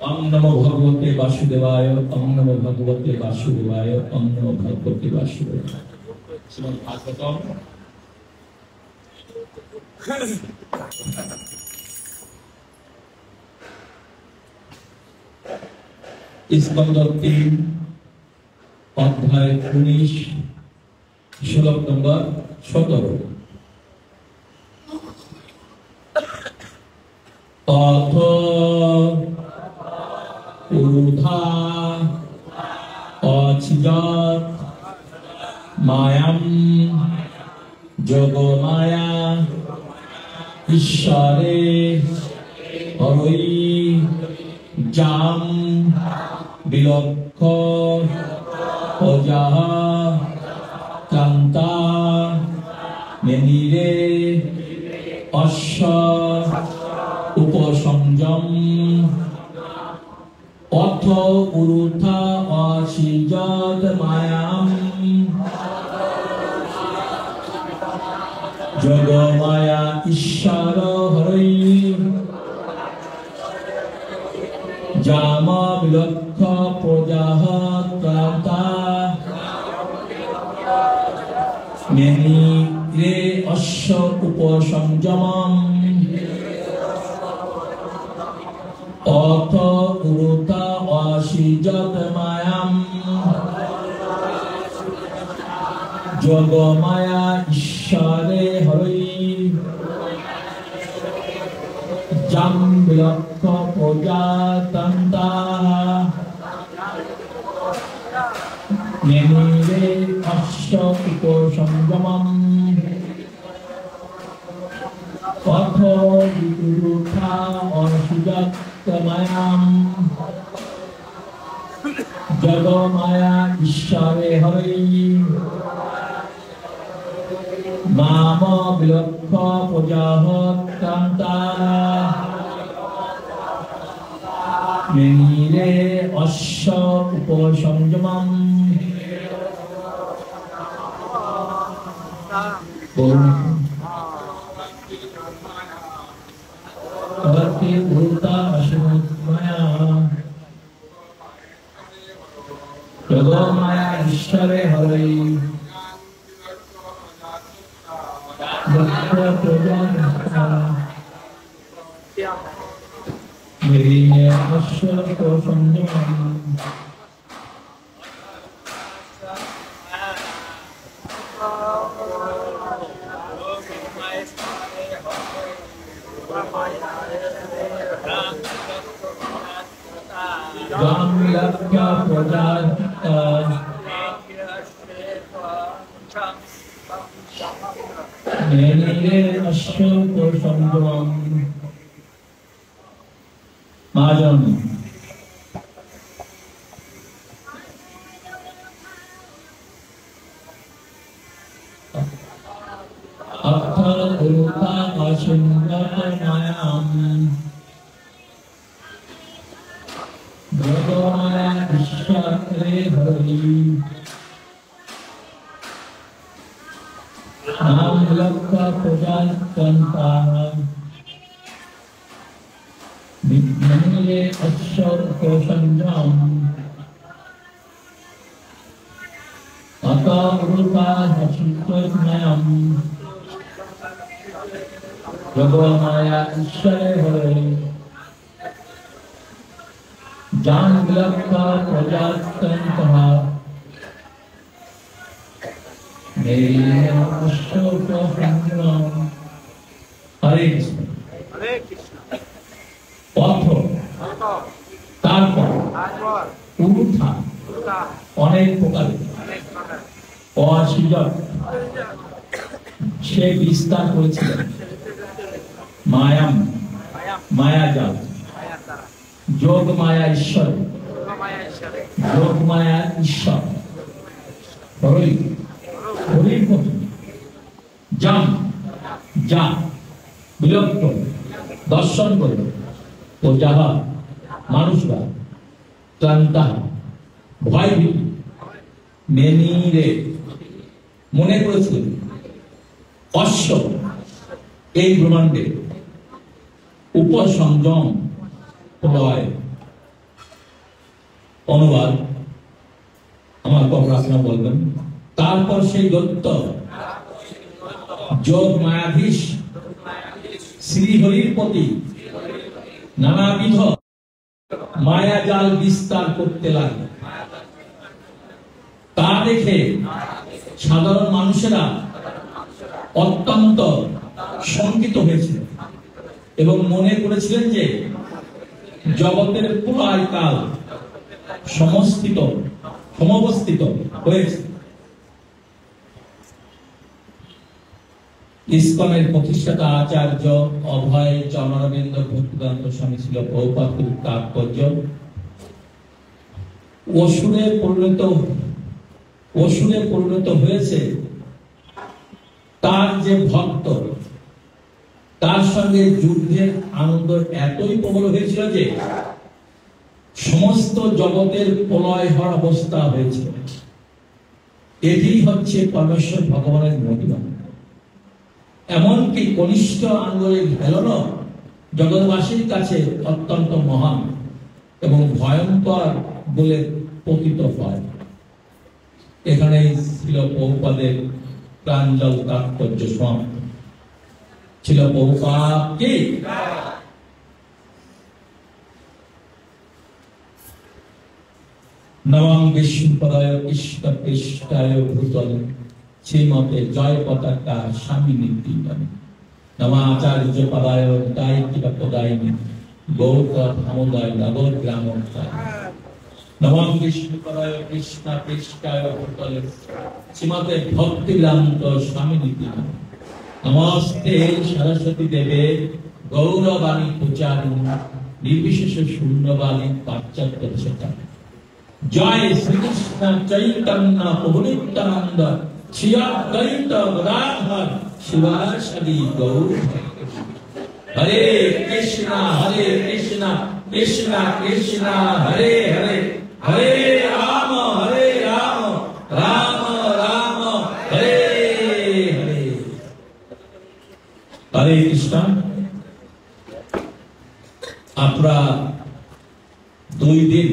ओम नमो भगवते वासुदेवाय, ओम नमो भगवते वासुदेवाय, ओम नमो भगवते वासुदेवाय। श्रीमद् भागवतम स्कंद 3 अध्याय 19 श्लोक नंबर 17। अथ ऊर्धा अचिजात मायां जोगमाया ईश्वरे हरि जाम विलक्ष अजाह कांता मेनिरे अश्व उपसंजम अथ उरुथा असिजत मायां जगमाया ईश्वर हरि जाम विलक्ष प्रजाह कांता मेनिरे अश्व उपसंजमम् अथ उरुता असिजत मायां जगमाया ईश्वरे हरि जाम विलक्ष प्रजातन्ता मेनिरे अश्व उपसंगमम् अथ उरुथा असिजत मायां जगमाया ईश्वरे हरि माम विलक्ष प्रजाः कांता मेनिरे अश्व उपसंजमम् भक्ति उरुता असिजत माया जगमाया ईश्वरे हरि मेरी अश्व को संजम गाम लक्ष्य प्रजाता मेनिरे अश्व को संजम महाजन अथ उरुथा असिजत मायां जगमाया ईश्वरे हरि नाम लक्ष प्रजातन्ता मेनिरे अश्व उपसंजमम् अथ उरुथा असिजत मायां जगमाया ईश्वरे हरि जाम विलक्ष प्रजातन्ता मेनिरे अश्व उपसंजमम्। हरे कृष्ण हरे कृष्ण। पथ तारपर उरुथा अनेक प्रकार असिजत से विस्तार करेছিলেন मायाम मायाजाल जोग माया ईश्वर जोग माया ईश्वर हरि हरि जाम जा विलक्ष दर्शन कर तो যাহা মানুষরা ক্লান্তা ভয়ভীত মেনিরে মনে করেছিল অশ্ব এই ব্রহ্মাণ্ডে উপসংযম প্রলয় অনুবাদ আমার কবরাসনা বলবেন। তারপর সেই দৈত্য যোগ মায়াধীশ শ্রীহরির প্রতি নানাবিধ মায়াজাল বিস্তার করতে লাগে। তা দেখে সাধারণ মানুষেরা অত্যন্ত শঙ্কিত হয়েছিল এবং মনে করেছিলেন যে জগতের পুরাই কাল সমবস্থিত হয়েছে। ইসকনের প্রতিষ্ঠাতা আচার্য অভয় চরণারবিন্দ ভক্তিবেদান্ত স্বামী ছিল বহুপাত্রিক তাৎপর্য অসুরে পরিণত হয়েছে তার যে ভক্ত, তার সঙ্গে যুদ্ধের আনন্দ এতই প্রবল হয়েছিল যে সমস্ত জগতের প্রলয় হওয়ার অবস্থা হয়েছিল। এটি হচ্ছে পরমেশ্বর ভগবানের মহিমা। এমনকি কনিষ্ঠ আঙ্গুলের হেলনও জগৎবাসীর কাছে অত্যন্ত মহান এবং ভয়ঙ্কর বলে প্রতীত হয়। এখানেই ছিল বহুপাদের প্রাঞ্জল তাৎপর্য সমাপ্ত। ছিল বহুপাদ কি নবম বিষ্ণুপদায় কৃষ্ণ পৃষ্ঠায় ভূতলে শ্রীমতে জয় পতাকা স্বামী নীতি নমাচার্য পদায় দায়িত্ব পদায়িনী গৌত সমুদয় নগর গ্রাম নবম বিষ্ণুপদায় কৃষ্ণ পৃষ্ঠায় ভূতলে শ্রীমতে ভক্তিলান্ত স্বামী নীতি নমস্তে সরস্বতী দেবে গৌরবাণী পূজারিণী নির্বিশেষ শূন্যবাণী পাশ্চাত্য চেতা জয় শ্রীকৃষ্ণ চৈতন্য প্রভু নিত্যানন্দ শ্রী অদ্বৈত গদাধর শিবাসাদি গৌর। হরে কৃষ্ণ কৃষ্ণ কৃষ্ণ হরে হরে হরে রাম রাম রাম হরে হরে। হরে কৃষ্ণ। আমরা দুই দিন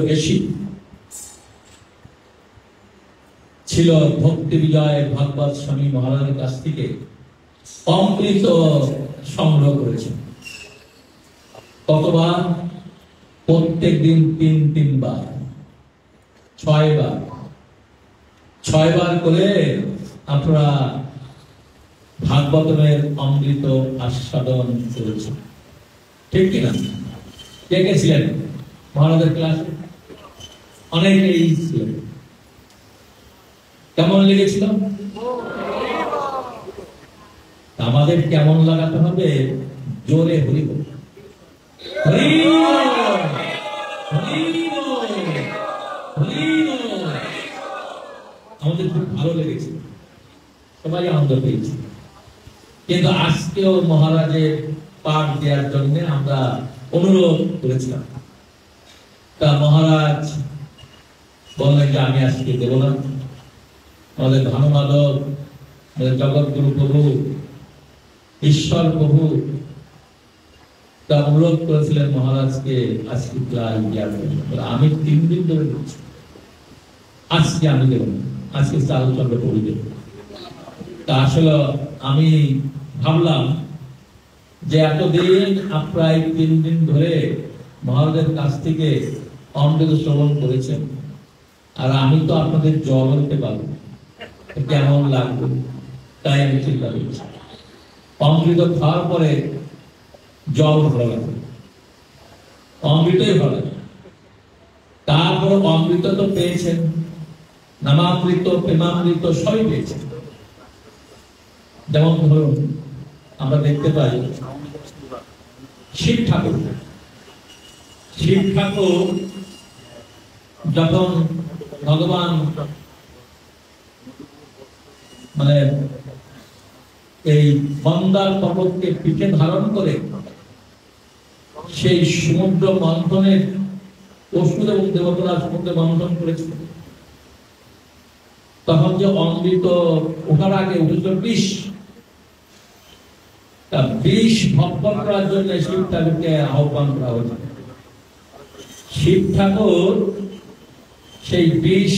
বেশি ছিল ভক্তি বিজয় ভাগবত স্বামী মহারাজের কাছ থেকে অমৃত সংগ্রহ করেছেন। কতবার? প্রত্যেক দিন তিনবার 6 বার করে আপনারা ভাগবতের অমৃত আস্বাদন করেছেন। ঠিক কিনা? কে কে ছিলেন মহারাজের ক্লাসে? অনেকেই ছিলেন। কেমন লেগেছিল? আমাদের কেমন লাগাতে হবে? জোরে হরি বল, হরি বল, হরি বল, হরি বল। আমাদের খুব ভালো লেগেছে, সবাই আনন্দ পেয়েছি। কিন্তু আজকেও মহারাজের পাঠ দেওয়ার জন্য আমরা অনুরোধ করেছিলাম। তা মহারাজ বললেন যে আমি আজকে দেব না। আমাদের ভানুমাধব, জগৎগুরু প্রভু, ঈশ্বর প্রভু তা অনুরোধ করেছিলেন মহারাজকে আজকে ক্লাস দেওয়ার জন্য। আমি 3 দিন ধরে দিচ্ছি, আজকে আমি দেব না, আজকে চালচন্দ্র প্রভু দেব। তা আসলে আমি ভাবলাম যে এতদিন প্রায় 3 দিন ধরে মহারাজের কাছ থেকে অমৃত শ্রবণ করেছেন, আর আমি তো আপনাদের জল হতে পারবো, কেমন লাগবে, তাই আমি চিন্তা করছি। অমৃত খাওয়ার পরে জল ভালো লাগবে, অমৃতই ভালো লাগে। তারপর অমৃত তো পেয়েছেন, নামামৃত প্রেমামৃত সবই পেয়েছেন। যেমন ধরুন আমরা দেখতে পাই শিব ঠাকুর যখন ভগবান মানে এই মন্দার পর্বতকে পিঠে ধারণ করে সেই সমুদ্র মন্থনের অসুর এবং দেবতারা সমুদ্রে মন্থন করেছিল, তখন যে অমৃত ওঠার আগে উঠেছিল বিষ। তা বিষ ভক্ষণ করার জন্য শিব ঠাকুরকে আহ্বান করা হয়েছে। শিব ঠাকুর সেই বিষ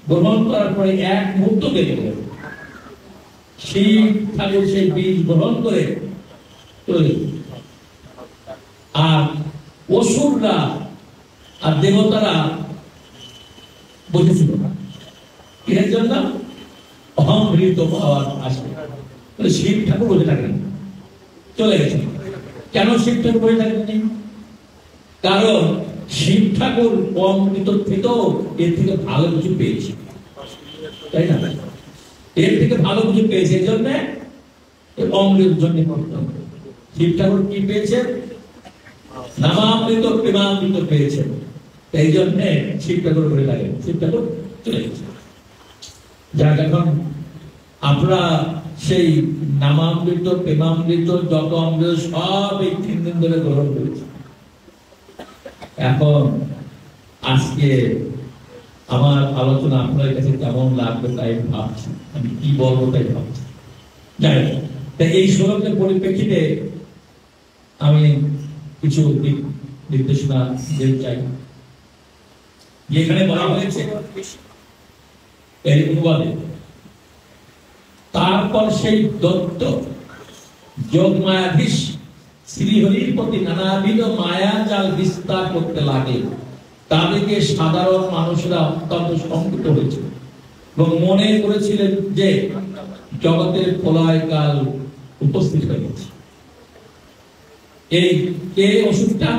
গ্রহণ করার পরে এক মুহূর্ত বেঁচে গেল। শিব ঠাকুর সেই বিষ গ্রহণ করে চলে, আর অসুররা আর দেবতারা বুঝেছিল এর জন্য অমৃত পাওয়ার আসবে। শিব ঠাকুর বসে থাকেন, চলে গেছে। কেন শিব ঠাকুর বসে থাকেননি? কারণ শিব ঠাকুর অমৃত থেকেও এর থেকে ভালো কিছু পেয়েছে, তাই না? এর থেকে ভালো কিছু পেয়েছে, এর জন্য অমৃত জন্য শিব ঠাকুর কি পেয়েছেন? নামামৃত প্রেমামৃত পেয়েছেন। এই জন্য শিব ঠাকুর বসে থাকেন, শিব ঠাকুর চলে গেছে। যাক, এখন আমরা সেই নামামৃত প্রেমামৃত যত অমৃত সব এই 3 দিন ধরে গ্রহণ করেছি। এখন আজকে আমার আলোচনা আপনার কাছে কেমন লাগবে তাই ভাবছি, আমি কি বলবো তাই ভাবছি। যাই হোক, এই শ্লোকের পরিপ্রেক্ষিতে আমি কিছু নির্দেশনা দিতে চাই। এখানে বলা হয়েছে এর অনুবাদে, তারপর সেই দত্ত যোগমায়াধীশ শ্রীহরির প্রতি নানাবিধ মায়া জাল বিস্তার করতে লাগে। তাদেরকে সাধারণ মানুষরা অত্যন্ত শঙ্কিত হয়েছিল এবং মনে করেছিলেন যে জগতের প্রলয়কাল উপস্থিত হয়ে গেছে। এই কে ওষুধটা?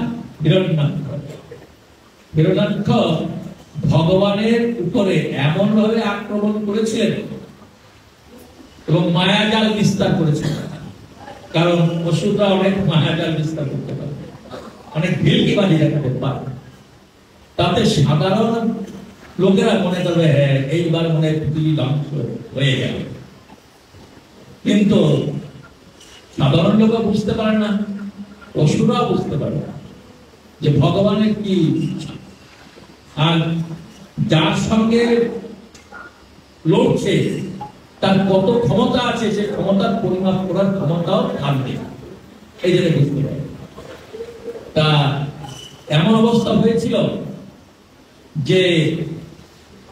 হিরণ্যাক্ষ। হিরণ্যাক্ষ ভগবানের উপরে এমন ভাবে আক্রমণ করেছিলেন এবং মায়াজাল বিস্তার করেছিলেন। কারণ ওষুধরা অনেক মায়াজাল বিস্তার করতে পারে, অনেক ভিলকিবাজি দেখাতে পারে। তাতে সাধারণ লোকেরা মনে করবে হ্যাঁ এইবার মনে পৃথিবী ধ্বংস হয়ে গেল, কিন্তু সাধারণ লোকরা বুঝতে পারে না, অসুররাও বুঝতে পারে না যে ভগবানের কি, আর যার সঙ্গে লড়ছে তার কত ক্ষমতা আছে, সে ক্ষমতার পরিমাপ করার ক্ষমতাও থাকবে, এই জন্য বুঝতে পারে। তা এমন অবস্থা হয়েছিল যে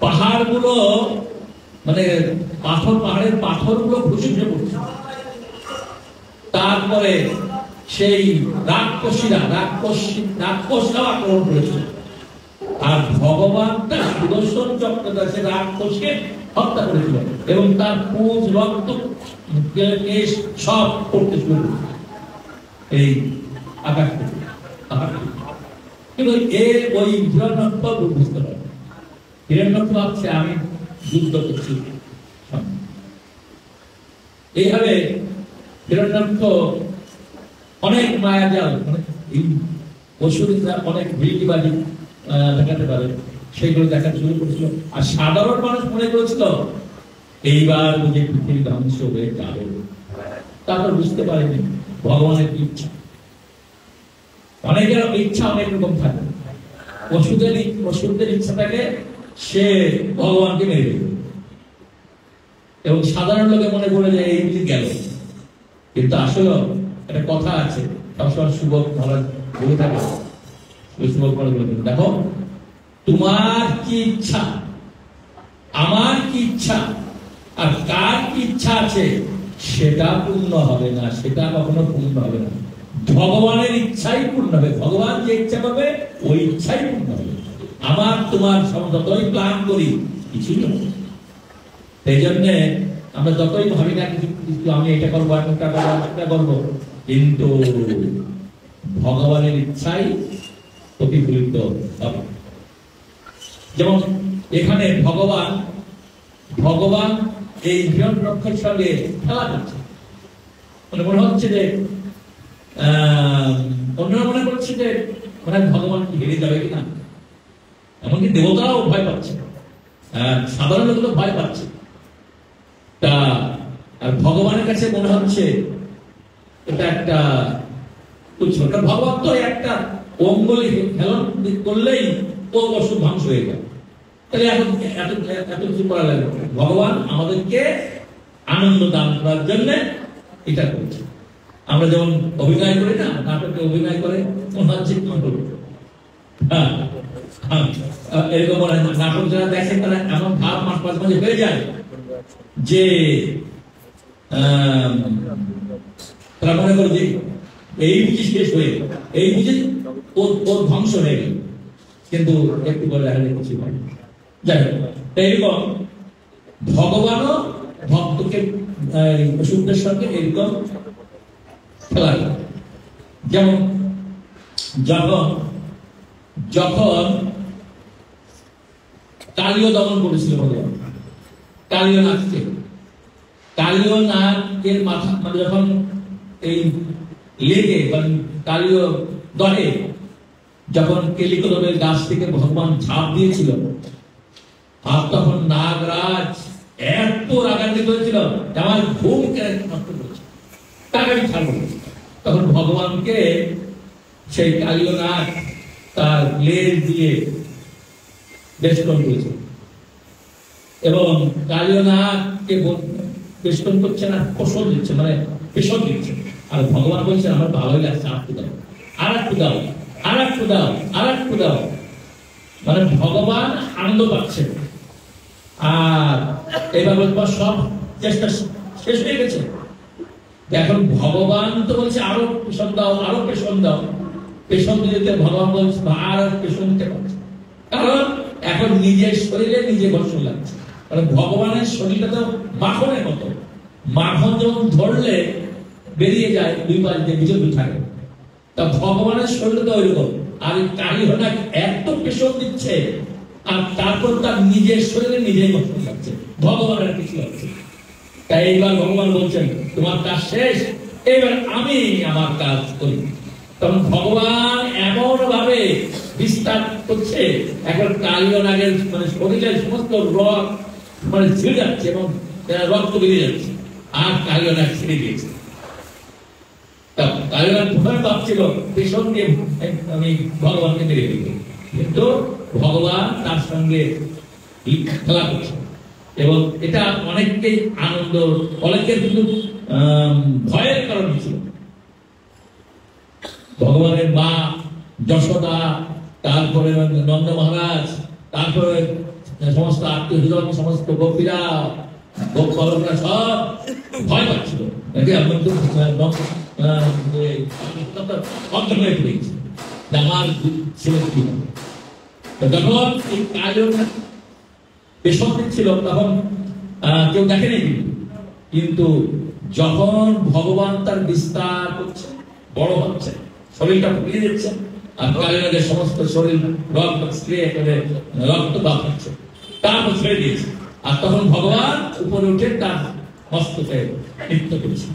পাহাড়গুলো, মানে পাহাড়ের পাথরগুলো খসে পড়ছে। তারপরে সেই রাক্ষসরাও আক্রমণ করেছিল, আর ভগবান তার সুদর্শন চক্র সে রাক্ষসকে হত্যা করেছিল এবং তার পুঁজ রক্ত কেশ সব পড়তে শুরু করেছিল এই আকাশ থেকে। কিন্তু এর ওই হিরণ্যাক্ষ বুঝতে পারে, হিরণ্যাক্ষ ভাবছে আমি যুদ্ধ করছি। এইভাবে হিরণ্যাক্ষ অনেক মায়াজাল, মানে অসুররা অনেক ভিলকিবাজি দেখাতে পারে, সেইগুলো দেখা শুরু করেছিল। আর সাধারণ মানুষ মনে করেছিল এইবার বুঝে পৃথিবী ধ্বংস হয়ে যাবে। তারপর বুঝতে পারেনি ভগবানের ইচ্ছা। অনেকের ইচ্ছা অনেক রকম থাকে। ওষুধের ইচ্ছা থাকে সে ভগবানকে মেরে দেবে, এবং সাধারণ লোকে মনে করে যে এই গেল। কিন্তু আসলে একটা কথা আছে, সবসময় সুবক মহারাজ বলে থাকে, দেখো তোমার কি ইচ্ছা, আমার কি ইচ্ছা, আর কার কি ইচ্ছা আছে সেটা পূর্ণ হবে না, সেটা কখনো পূর্ণ হবে না। ভগবানের ইচ্ছাই পূর্ণ হবে, ভগবান যে ইচ্ছা করবে ওই ইচ্ছাই পূর্ণ হবে। আমার তোমার যতই প্ল্যান করি কিছুই হবে। সেই জন্য আমরা যতই ভাবি না কিছু আমি এটা করবো, একটা করবো, সেটা করবো, কিন্তু ভগবানের ইচ্ছাই প্রতিফলিত হবে। যেমন এখানে ভগবান এই হিরণ্যাক্ষের সঙ্গে খেলা করছে। মনে হচ্ছে যে অন্যরা মনে করছে যে মানে ভগবান কি হেরে যাবে কিনা, এমনকি দেবতারাও ভয় পাচ্ছে, সাধারণ লোকগুলো ভয় পাচ্ছে। তা আর ভগবানের কাছে মনে হচ্ছে এটা একটা তুচ্ছ। ভগবান তো একটা অঙ্গলি খেলন করলেই ও অসুখ ধ্বংস হয়ে যায়, তাহলে এখন এত কিছু করা লাগবে। ভগবান আমাদেরকে আনন্দ দান করার জন্য এটা করছে। আমরা যেমন অভিনয় করি না, নাটকে অভিনয় করে মনে হচ্ছে এরকম নাটক যারা দেখে তারা এমন ভাব মাঝে মাঝে হয়ে যায় যে তারা মনে করে যে এই বুঝি শেষ হয়ে গেল, এই বুঝি ওর ধ্বংস হয়ে গেল, কিন্তু একটু বলে কিছু হয়। যাই হোক, এইরকম ভগবানও ভক্তকে অসুরদের সঙ্গে এরকম খেলা করে। যেমন যখন কালীয় দমন করেছিল ভগবান, কালীয় নাগের মাথা মানে যখন এই লেগে কালীয় দহে যখন কেলিকদমের গাছ থেকে ভগবান ঝাঁপ দিয়েছিল, আর তখন নাগরাজ এত রাগান্বিত হয়েছিল আমার ঘুমকে নষ্ট করেছে, তাকে আমি ছাড়বো। তখন ভগবানকে সেই কালীয় নাগ তার লেজ দিয়ে বেষ্টন করেছে, এবং কালীয় নাগকে বেষ্টন করছে না, ফসল দিচ্ছে, মানে পেশন দিচ্ছে। আর ভগবান বলছে আমার ভালোই লাগছে, আর একটু দাও, আর একটু দাও, আর একটু দাও, আর একটু দাও। মানে ভগবান আনন্দ পাচ্ছে। আর এবার সব চেষ্টা শেষ হয়ে গেছে, এখন ভগবান তো বলছে আরো পেশন দাও, আরো পেশন দাও। পেশন দিতে ভগবান বলছে আর পেশন দিতে পারছে, কারণ এখন নিজের শরীরে নিজে ঘর্ষণ লাগছে। কারণ ভগবানের শরীরটা তো মাখনের মতো, মাখন যখন ধরলে বেরিয়ে যায় দুই পাশ দিয়ে ভিতর থাকে, তা ভগবানের শরীরটা তো ওইরকম। আর কালী হনা এত পেশন দিচ্ছে, আর তারপর তার নিজের শরীরে নিজেই ঘর্ষণ লাগছে, ভগবানের কিছু লাগছে। তাই এইবার ভগবান বলছেন তোমার কাজ শেষ, এবার আমি আমার কাজ করি। তখন ভগবান এমন ভাবে বিস্তার করছে, এখন কালীয় নাগের মানে শরীরের সমস্ত রক মানে ছিঁড়ে যাচ্ছে এবং রক্ত বেরিয়ে যাচ্ছে, আর কালীয় নাগ ছেড়ে দিয়েছে। কালীয় নাগ প্রথমে ভাবছিল পেছন দিয়ে আমি ভগবানকে মেরে দিই, কিন্তু ভগবান তার সঙ্গে খেলা করছে, এবং এটা অনেককেই আনন্দ, অনেকের কিন্তু ভয়ের কারণ ছিল। ভগবানের মা যশোদা, তারপরে নন্দ মহারাজ, তারপরে সমস্ত আত্মীয় সমস্ত গোপীরা গোপকরা সব ভয় পাচ্ছিল, আমার ছেলে কি হবে। যখন এই কালীয় পেশন ছিল তখন কেউ দেখেনি, কিন্তু যখন ভগবান তার বিস্তার করছে, বড় হচ্ছে, শরীরটা ফুলিয়ে দিচ্ছে, আর কালীনাগের সমস্ত শরীর রক্ত দাপ হচ্ছে, তারপর ছেড়ে দিয়েছে। আর তখন ভগবান উপরে উঠে তার মস্তকে নৃত্য করেছে।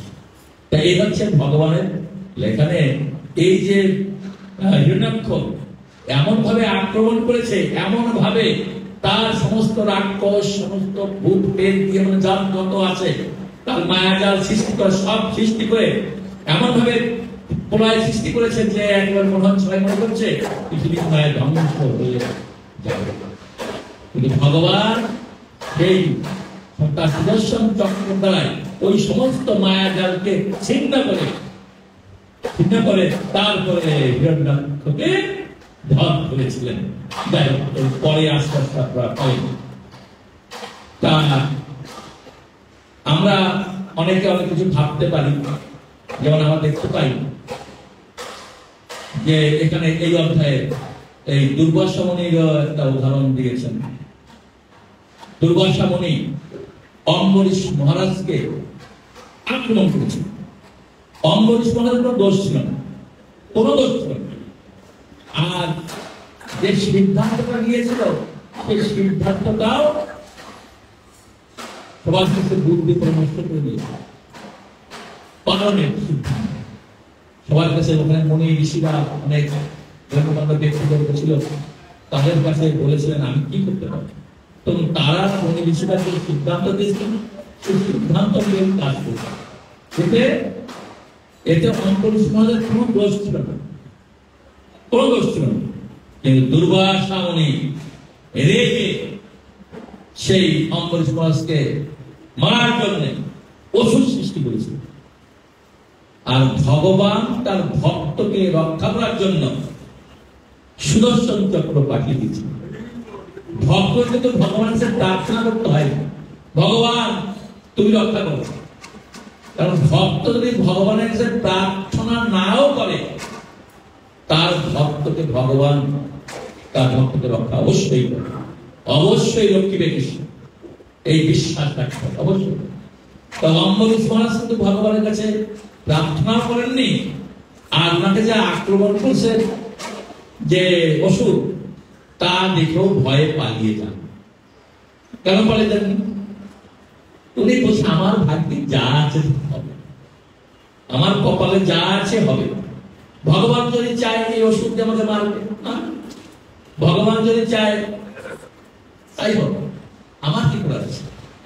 তাই এই হচ্ছে ভগবানের লেখানে। এই যে হিরণ্যাক্ষ এমন ভাবে আক্রমণ করেছে, এমন ভাবে তার সমস্ত রাক্ষস, সমস্ত ভূত পেট দিয়ে মানে যার যত আছে তার মায়াজাল সৃষ্টি করে, সব সৃষ্টি করে এমন ভাবে প্রলয় সৃষ্টি করেছে যে একবার সবাই মনে করছে পৃথিবীর মায়ের ধ্বংস হয়ে যাবে। কিন্তু ভগবান সেই তার সুদর্শন চক্র দ্বারায় ওই সমস্ত মায়াজালকে ছিন্ন করে তারপরে হিরণ্যাক্ষকে ধন করেছিলেন। পরে আস্তে আস্তে আপনারা পাই। তা আমরা অনেকে অনেক কিছু ভাবতে পারি, যেমন আমরা দেখতে পাই যে এখানে এই অধ্যায়ে এই দুর্বাসা মুনির একটা উদাহরণ দিয়েছেন। দুর্বাসা মুনি অম্বরীশ মহারাজকে আক্রমণ করেছেন। অম্বরীশ মহারাজের কোনো দোষ ছিল না, কোনো দোষ ছিল না। আর যে সিদ্ধান্তটা নিয়েছিল সেই সিদ্ধান্তটাও সবার কাছে বুদ্ধি পরামর্শ করে দিয়েছে, পালনের সিদ্ধান্ত সবার কাছে। ওখানে মুনি ঋষিরা অনেক ব্যক্তিগত ছিল, তাদের কাছে বলেছিলেন আমি কি করতে পারি। তো তারা মুনি ঋষিরা যে সিদ্ধান্ত দিয়েছিলেন সেই সিদ্ধান্ত নিয়ে কাজ করছে। এতে অম্বরীশ মহারাজের কোনো দোষ ছিল না, কোনো দোষ ছিল না। কিন্তু দুর্বাসা মুনি রেখে সেই অম্বরীশ মহারাজকে মারার জন্য অসুর সৃষ্টি করেছিল। আর ভগবান তার ভক্তকে রক্ষা করার জন্য সুদর্শন চক্র পাঠিয়ে দিয়েছে। ভক্তকে তো ভগবানের কাছে প্রার্থনা করতে হয়, ভগবান তুমি রক্ষা করো। কারণ ভক্ত যদি ভগবানের কাছে প্রার্থনা নাও করে, তার ভক্তকে ভগবান তার ভক্তকে রক্ষা অবশ্যই করে, অবশ্যই রক্ষিবে কৃষ্ণ, এই বিশ্বাস রাখতে হবে অবশ্যই। তো অম্বরীশ মহারাজ কিন্তু ভগবানের কাছে প্রার্থনা করেননি, আর ওনাকে যে আক্রমণ করছে যে অসুর, তা দেখেও ভয়ে পালিয়ে যান। কেন পালিয়ে যাননি? উনি বলছে আমার ভাগ্যে যা আছে হবে, আমার কপালে যা আছে হবে। ভগবান যদি চায় এই অসুর দিয়ে আমাকে মারবে, ভগবান যদি চায় তাই হবে, আমার কি করার আছে?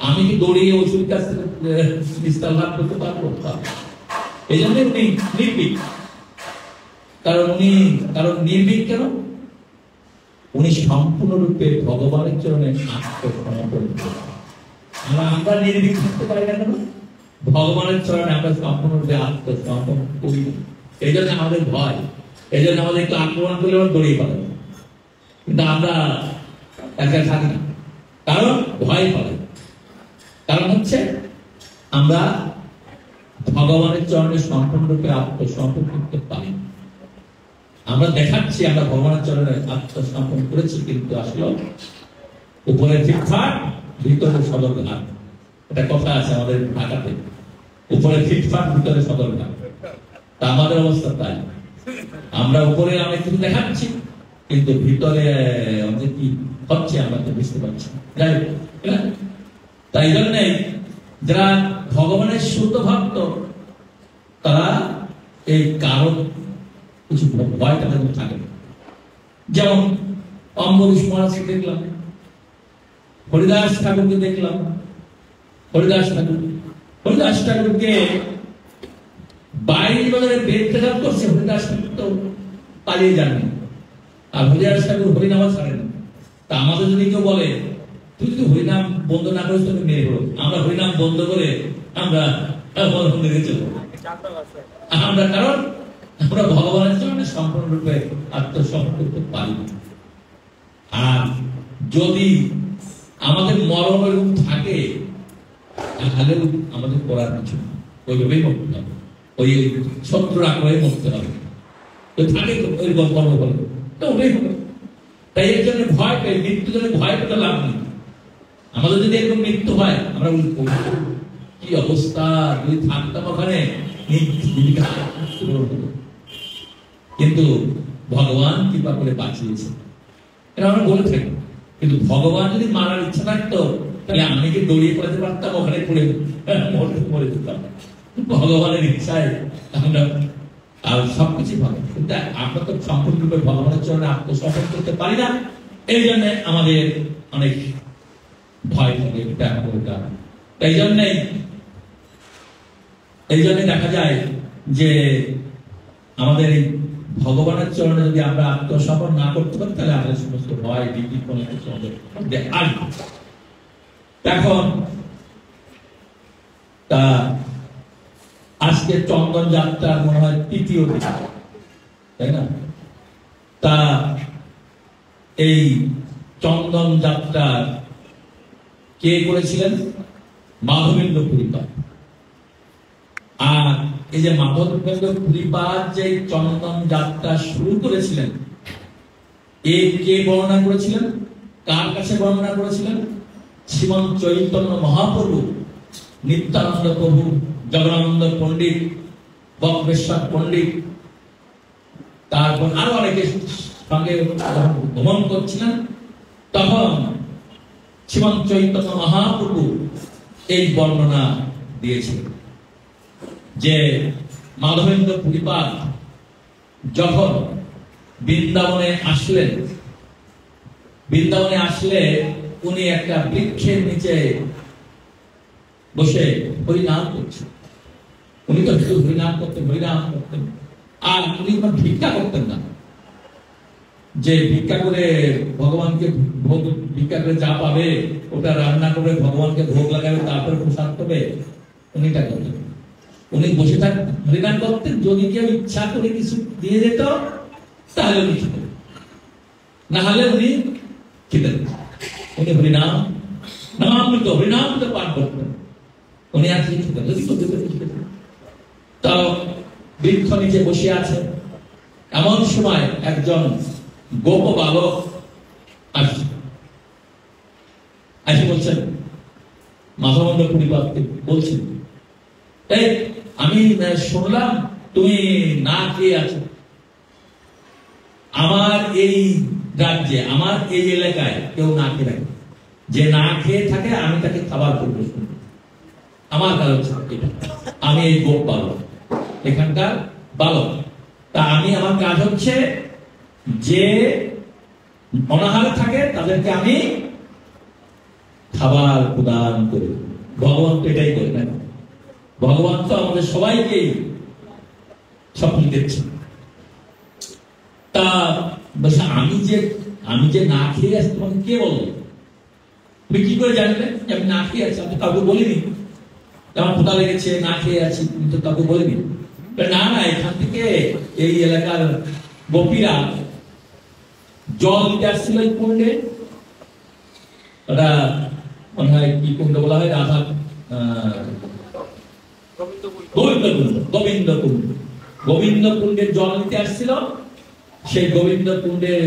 আমি কি দৌড়িয়ে অসুর কাছ থেকে বিস্তার লাভ করতে পারবো? এই জন্য উনি নির্ভীক। কারণ নির্ভীক কেন? উনি সম্পূর্ণরূপে ভগবানের চরণে আত্মসমর্পণ করেন। আমরা নির্ভীক থাকতে পারি না কেন? ভগবানের চরণে আমরা সম্পূর্ণরূপে আত্মসমর্পণ করি। এই জন্য আমাদের ভয়, এই জন্য আমাদের একটু আক্রমণ করলে আমরা দৌড়িয়ে পারি, কিন্তু আমরা একা থাকি না, কারণ ভয় পাই। কারণ হচ্ছে আমরা ভগবানের চরণে সম্পূর্ণরূপে আত্মসমর্পণ করতে পারি। আমরা দেখাচ্ছি আমরা ভগবানের চরণে আত্মসমর্পণ করেছি, কিন্তু আসলে উপরে ফিটফাট ভিতরে সদরঘাট, এটা কথা আছে আমাদের ঢাকাতে, উপরে ফিটফাট ভিতরে সদরঘাট। তা আমাদের অবস্থা তাই, আমরা উপরে অনেক কিছু দেখাচ্ছি, কিন্তু ভিতরে আমাদের কি হচ্ছে আমরা তো বুঝতে পারছি না। যাই হোক, তাই জন্যে যারা ভগবানের শুদ্ধ ভক্ত, তারা এই কারণ কিছু ভয় তাদের থাকে। যেমন অম্বরীশ মহারাজকে দেখলাম, হরিদাস ঠাকুরকে দেখলাম। হরিদাস ঠাকুরকে বাইরে বাজারে বেত্রাঘাত করছে, হরিদাস ঠাকুর তো পালিয়ে যাননি, আর হরিদাস ঠাকুর হরিনামা ছাড়েন। তা আমাদের যদি কেউ বলে তুই যদি হরিনাম বন্ধ না করিস তোকে মেরে ফেলো, আমরা হরিনাম বন্ধ করে আমরা আমরা কারণ আমরা ভগবানের জন্য সম্পূর্ণরূপে আত্মসমর্পণ করতে পারি। আর যদি আমাদের মরণ এরকম থাকে, তাহলে আমাদের করার কিছু ওইভাবেই মরতে হবে, ওই শত্রুর আক্রমণে মরতে হবে। তো থাকে ওইরকম কর্ম করে তো ওটাই হবে। তাই এর জন্য ভয় পেয়ে, মৃত্যু জন্য ভয় পেতে লাভ নেই। আমাদের যদি এরকম মৃত্যু হয়, আমরা কি অবস্থা, যদি থাকতাম ওখানে, কিন্তু ভগবান কৃপা করে বাঁচিয়েছে, এটা আমরা বলে থাকি। কিন্তু ভগবান যদি মারার ইচ্ছা থাকতো, তাহলে আমি কি দৌড়িয়ে পড়াতে পারতাম, ওখানে পড়ে মরে যেতাম। ভগবানের ইচ্ছায় আমরা আর সবকিছু ভালো, কিন্তু আমরা তো সম্পূর্ণরূপে ভগবানের চরণে আত্মসমর্পণ করতে পারি না। এই জন্য আমাদের অনেক ভয় থাকে, এটা আমাদের কারণ। এই জন্যই দেখা যায় যে আমাদের এই ভগবানের চরণে যদি আমরা আত্মসমর্পণ না করতে পারি, তাহলে আমাদের সমস্ত ভয় ভীতি কোনো কিছু আমাদের আসবে। এখন তা আজকে চন্দন যাত্রার মনে হয় তৃতীয় দিন, তাই না? তা এই চন্দন যাত্রা কে করেছিলেন? মাধবেন্দ্র পুরীপাদ। আর এই যে মাধবেন্দ্র পুরীপাদ যে চন্দন যাত্রা শুরু করেছিলেন, কে বর্ণনা করেছিলেন? কার কাছে বর্ণনা করেছিলেন? শ্রীমন্ত চৈতন্য মহাপ্রভু, নিত্যানন্দ প্রভু, জগন্নাথ পণ্ডিত, বক্রেশ্বর পণ্ডিত, তারপর আরো অনেকের সঙ্গে ভ্রমণ করছিলেন। তখন শ্রীমন্ত চৈতন্য মহাপ্রভু এই বর্ণনা দিয়েছিলেন যে মাধবেন্দ্র পুরীপাদ যখন বৃন্দাবনে আসলে উনি একটা বৃক্ষের নিচে বসে হরিনাম করছেন। উনি তো শুধু হরিনাম করতেন, আর উনি কোনো ভিক্ষা করতেন না, যে ভিক্ষা করে ভগবানকে ভোগ, ভিক্ষা করে যা পাবে ওটা রান্না করে ভগবানকে ভোগ লাগাবে, তারপরে প্রসাদ পাবে, উনি তা করতেন। উনি বসে থাকতেন হরিনাম করতেন, যদি কেউ ইচ্ছা করে কিছু দিয়ে যেত তাহলে উনি খেতেন, না হলে উনি খেতেন। উনি হরিনাম নামামৃত হরিনামৃত পাঠ করতেন, উনি আর কি খেতেন, যদি করতে খেতেন। তো বৃক্ষ নিচে বসে আছে, এমন সময় একজন গোপ বালক আসছে, এসে বলছেন মাধবানন্দ পুরীপাদকে বলছেন, এই আমি শুনলাম তুমি না খেয়ে আছো, আমার এই রাজ্যে আমার এই এলাকায় কেউ না খেয়ে থাকে, যে না খেয়ে থাকে আমি তাকে খাবার করবো, আমার কাজ হচ্ছে এটা, আমি এই গোপ বালক এখানকার বালক, তা আমি আমার কাজ হচ্ছে যে অনাহারে থাকে তাদেরকে আমি খাবার প্রদান করি। ভগবান তো এটাই করে না, ভগবান তো আমাদের সবাইকেই স্বপ্ন দিচ্ছে। তা বলছে আমি যে না খেয়ে আছি তোমাকে কে বলবো, তুমি কি করে জানলে যে আমি না খেয়ে আছি? আমি তো কাউকে বলিনি আমার ক্ষুধা লেগেছে না খেয়ে আছি, তুমি তো কাউকে বলিনি। না না, এখান থেকে এই এলাকার গোপীরা জল দিতে আসছিল এই কুণ্ডে, ওটা মনে হয় কি কুণ্ড বলা হয়, রাধা গোবিন্দ কুণ্ড, গোবিন্দ কুণ্ডের জল দিতে আসছিল। সেই গোবিন্দ কুণ্ডের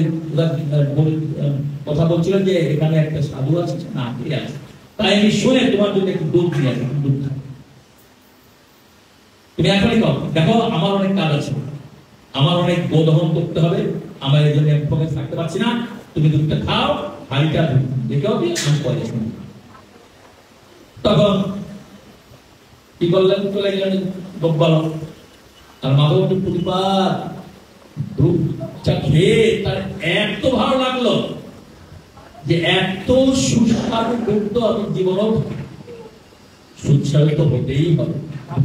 কথা বলছিলেন যে এখানে একটা সাধু আছে না খেয়ে আছে, তাই আমি শুনে তোমার জন্য একটু দুধ দিয়ে আসি, দুধ তুমি এখনই কর, দেখো আমার অনেক কাজ আছে, আমার অনেক গোদহন করতে হবে, আমার এই জন্য ফোকাস থাকতে পারছি না, তুমি দুধটা খাও, হাড়িটা দেখে হবে আমি পরে শুনি। তখন কি করলেন, চলে গেলেন গোপালক, আর মাধবানন্দ পুরীপাদ দুধটা খেয়ে তার এত ভালো লাগলো যে এত সুস্বাদু দুধ আমি জীবনেও সুস্বাদু তো হতেই হবে,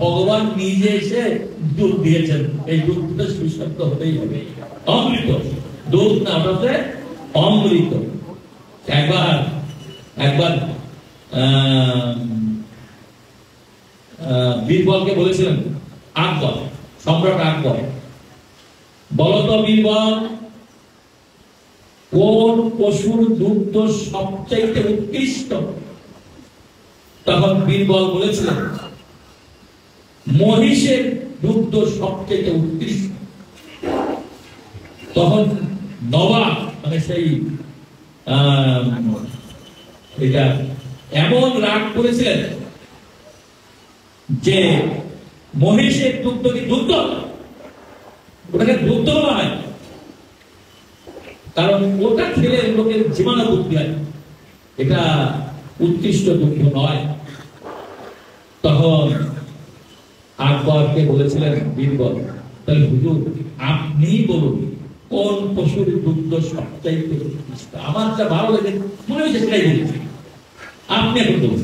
ভগবান নিজে এসে দুধ দিয়েছেন, এই দুধটা সুস্বাদু হতেই হবে, অমৃত দুধ না, ওটাতে অমৃত। একবার বীরবলকে বলেছিলেন, আকবর সম্রাট আকবর, বলতো বীরবল কোন পশুর দুগ্ধ সবচাইতে উৎকৃষ্ট? তখন বীরবল বলেছিলেন মহিষের দুগ্ধ সবচেয়ে উৎকৃষ্ট। তখন নবাব মানে সেই এটা এমন রাগ করেছিলেন যে মহিষের দুগ্ধ কি দুগ্ধ, ওটাকে দুগ্ধ বলা হয়, কারণ ওটা খেলে লোকের জীবাণু বুদ্ধি হয়, এটা উৎকৃষ্ট দুগ্ধ নয়। তখন আকবরকে বলেছিলেন বীরবল, তাহলে হুজুর আপনি বলুন কোন পশুর দুগ্ধ সবচাইতে উৎকৃষ্ট? আমার যা ভালো লাগে মনে হয়েছে সেটাই বলেছি, আপনি এখন বলুন।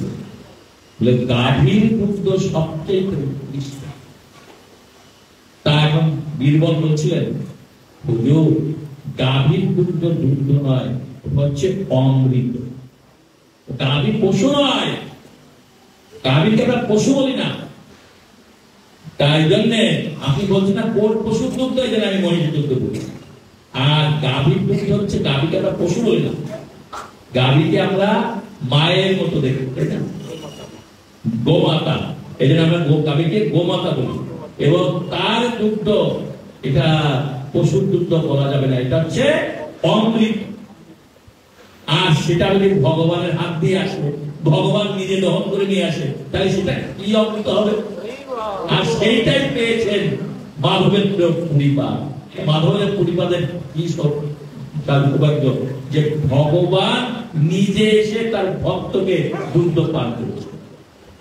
বলে গাভীর দুগ্ধ সবচাইতে উৎকৃষ্ট। তা এখন বীরবল বলছিলেন হুজুর গাভীর দুগ্ধ দুগ্ধ নয়, হচ্ছে অমৃত। গাভী পশু নয়, গাভীকে আমরা পশু বলি না, তাই জন্যে আপনি বলছেন না কোন পশুর দুগ্ধ, এই জন্য আমি মহিষের দুগ্ধ বলি। আর গাভীর দুগ্ধ হচ্ছে, গাভীকে আমরা পশু বলি না, গাভীকে আমরা মায়ের মতো দেখি, তাই না, গোমাতা, এই জন্য আমরা গাভীকে গোমাতা বলি। এবং তার দুগ্ধ এটা পশুর দুগ্ধ বলা যাবে না, এটা হচ্ছে অমৃত। আর সেটা যদি ভগবানের হাত দিয়ে আসে, ভগবান নিজে দহন করে নিয়ে আসে, তাহলে সেটা কি অমৃত হবে? আর সেইটাই পেয়েছেন মাধবেন্দ্র পুরীপাদ। মাধবেন্দ্র পুরীপাদের কি সৌভাগ্য যে ভগবান নিজে এসে তার ভক্তকে দুগ্ধ পান করেছে।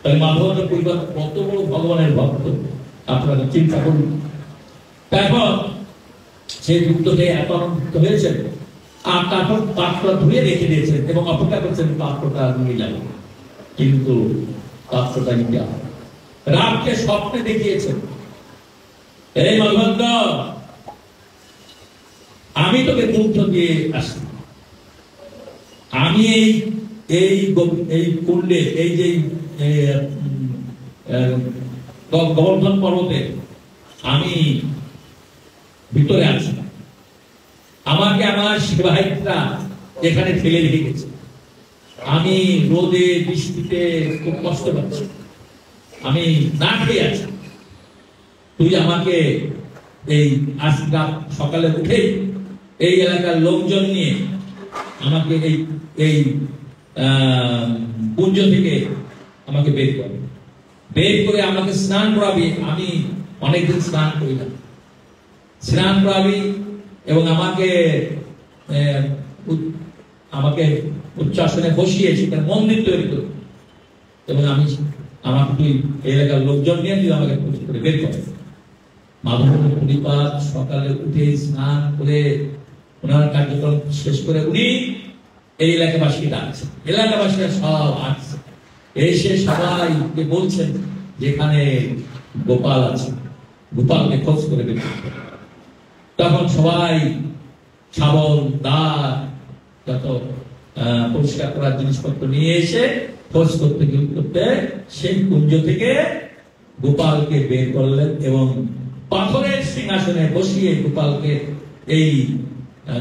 তাই মাধবেন্দ্র পুরীপাদ কত বড় ভগবানের ভক্ত আপনারা চিন্তা করুন। এখন সেই দুগ্ধ খেয়ে এত আনন্দিত হয়েছেন, আর তারপর পাত্রটা ধুয়ে রেখে দিয়েছেন এবং অপেক্ষা করছেন পাত্রটা নিয়ে যাবে, কিন্তু পাত্রটা নিতে হবে। রামকে স্বপ্নে দেখিয়েছেন, এই মাধবেন্দ্র আমি তোকে দুগ্ধ দিয়ে আসি, আমি এই কুণ্ডে এই যে গোবর্ধন পর্বতে আমি ভিতরে আছি, আমাকে আমার সেবায়িতরা এখানে ফেলে রেখে গেছে, আমি রোদে বৃষ্টিতে খুব কষ্ট পাচ্ছি, আমি না খেয়ে আছি, তুই আমাকে এই আজ রাত সকালে উঠে এই এলাকার লোকজন নিয়ে আমাকে এই এই কুঞ্জ থেকে আমাকে বের করে আমাকে স্নান করাবি। আমি অনেকদিন স্নান করি না, স্নান করাবি এবং আমাকে আমাকে উচ্চাসনে বসিয়ে সেখানে মন্দির তৈরি করবি এবং আমি আমাকে তুই এলাকার লোকজন নিয়ে তুই আমাকে বের করে। মাধবেন্দ্র পুরীপাদ সকালে উঠে স্নান করে ওনার কার্যক্রম শেষ করে উনি এই এলাকাবাসীকে ডাকছেন, এলাকাবাসীরা সব আসছে, এসে সবাইকে বলছেন যেখানে গোপাল আছে, গোপালকে খোঁজ করে বের করতে। তখন সবাই শাবল দা যত পরিষ্কার করার জিনিসপত্র নিয়ে এসে খোঁজ করতে সেই কুঞ্জ থেকে গোপালকে বের করলেন এবং পাথরের সিংহাসনে বসিয়ে গোপালকে এই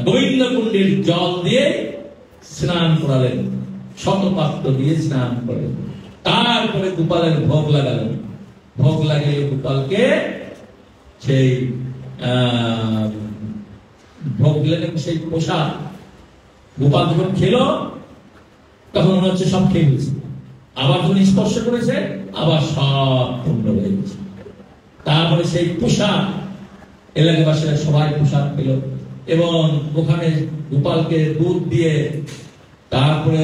গোবিন্দ কুণ্ডের জল দিয়ে স্নান করালেন, শতপাত্র দিয়ে স্নান করলেন। তারপরে গোপালের ভোগ লাগালেন, ভোগ লাগিয়ে গোপালকে সেই ভোগ দিলেন এবং সেই প্রসাদ গোপাল যখন খেলো তখন মনে হচ্ছে সব খেয়ে গেছে, আবার যখন স্পর্শ করেছে আবার সব পূর্ণ হয়ে গেছে। তারপরে সেই প্রসাদ এলাকাবাসীরা সবাই প্রসাদ পেল এবং ওখানে গোপালকে দুধ দিয়ে তারপরে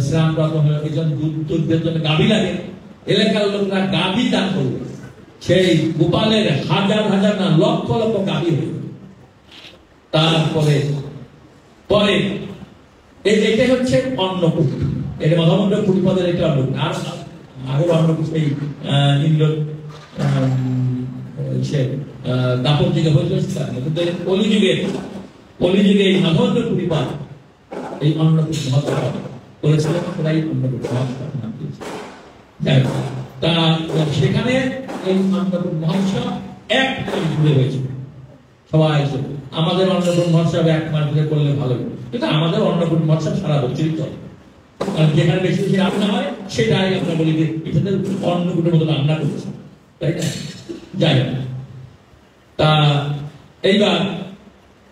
স্নান করানো হলো। এই জন্য দুধের জন্য গাভী লাগে, এলাকার লোকরা গাভী দান করলো, সেই গোপালের হাজার হাজার না লক্ষ লক্ষ গাভী হইল। তারপরে পরে এটাই হচ্ছে অন্নকূট, এটা মাধবেন্দ্র পুরীপাদের এটা অন্নকূট। আর আগের অন্নকূট সেই ইন্দ্র দাপর যুগে হয়েছিল, কলিযুগে এই মাধবেন্দ্র পুরীপাদ এই অন্নকূট মহোৎসব করেছিলেন, তাই অন্নকূট মহোৎসব নাম দিয়েছে। তা সেখানে এই অন্নকূট মহোৎসব এক জুড়ে হয়েছিল, সবাই আমাদের অন্নকূট মহোৎসব এক মাস ধরে করলে ভালো, কিন্তু আমাদের অন্নকূট মহোৎসব সারা বছরই চলে, কারণ যেখানে বেশি বেশি রান্না হয় সেটাই আমরা বলি যে এখানে অন্নকূটের মতো রান্না করেছে, তাই না? যাই হোক, তা এইবার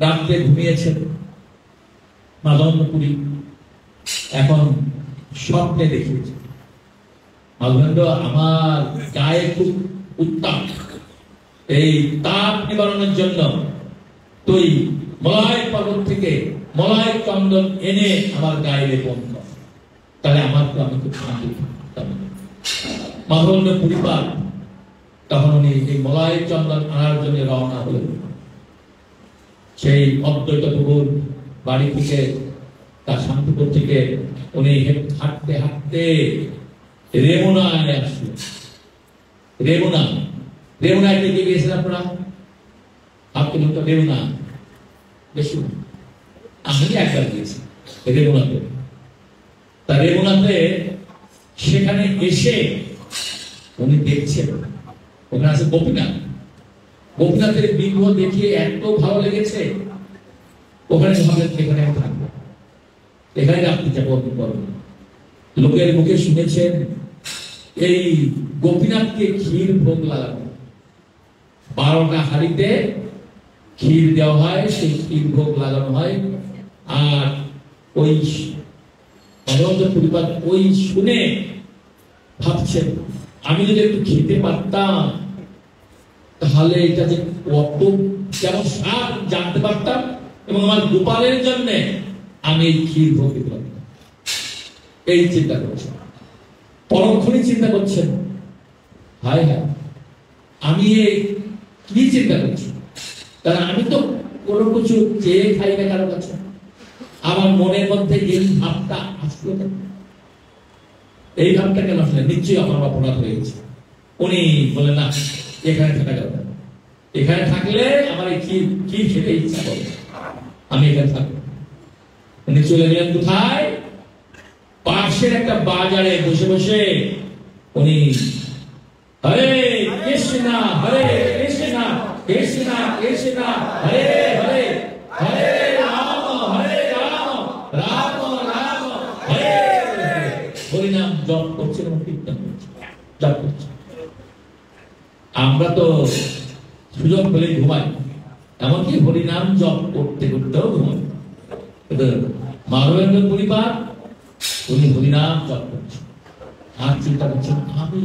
রাত্রে ঘুমিয়েছেন মাধবেন্দ্র পুরী, এখন স্বপ্নে দেখিয়েছে মাধবেন্দ্র আমার গায়ে খুব উত্তাপ, এই তাপ নিবারণের জন্য তুই মলয় পর্বত থেকে মলয় চন্দন এনে আমার গায়ে লেপন কর, তাহলে আমার তো আমি খুব শান্তি। মাধবেন্দ্র পুরীপাদ তখন উনি এই মলয় চন্দন আনার জন্য রওনা হলেন। সেই অদ্বৈত প্রভুর বাড়ি থেকে তার শান্তিপুর থেকে উনি হাঁটতে হাঁটতে রেমুনায় আসলেন। রেমুনায় থেকে গিয়েছিলেন আপনারা, আপনি রেমুনা বেশি, আমি একবার গিয়েছি রেমুনাতে। তা রেমুনাতে সেখানে এসে উনি দেখছেন ওখানে আছে গোপীনাথ, গোপীনাথের বিগ্রহ দেখে এত ভালো লেগেছে, ওখানে ভাবলেন এখানে আমি থাকবো, এখানে রাত্রি যাবো করবো। লোকের মুখে শুনেছেন এই গোপীনাথকে ক্ষীর ভোগ লাগানো, 12টা হাড়িতে ক্ষীর দেওয়া হয়, সেই ক্ষীর ভোগ লাগানো হয়। আর ওই মাধবেন্দ্র পুরীপাদ ওই শুনে ভাবছেন আমি যদি একটু খেতে পারতাম তাহলে এটা যে কত যেমন স্বাদ জানতে পারতাম এবং আমার গোপালের জন্য আমি এই ক্ষীর ভোগ দিতে পারতাম। এই চিন্তা করছেন, পরক্ষণে চিন্তা করছেন হায় হায় আমি কি চিন্তা করছি, কারণ আমি তো কোনো কিছু চেয়ে খাই না কারো কাছে, আমার মনের মধ্যে এই ভাবটা আসলো না। এই ভাবটা কেন আসলে? নিশ্চয়ই আমার অপরাধ হয়ে গেছে। উনি বলেন না এখানে থাকা যাবে না, এখানে থাকলে আমার কি খেতে ইচ্ছা করে, আমি এখানে থাকবো। উনি চলে গেলেন কোথায়? পাশের একটা বাজারে বসে বসে উনি হরে কৃষ্ণ কৃষ্ণ কৃষ্ণ হরে হরে হরে রাম রাম রাম হরে হরে। হরিনাম জপ করছেন এবং কীর্তন করছেন, জপ করছেন। আমরা তো সুযোগ পেলে ঘুমাই, এমনকি হরিনাম জপ করতে করতেও ঘুমাই। মাধবেন্দ্র পরিবার উনি হরিনাম জপ করছেন, আর চিন্তা করছেন আমি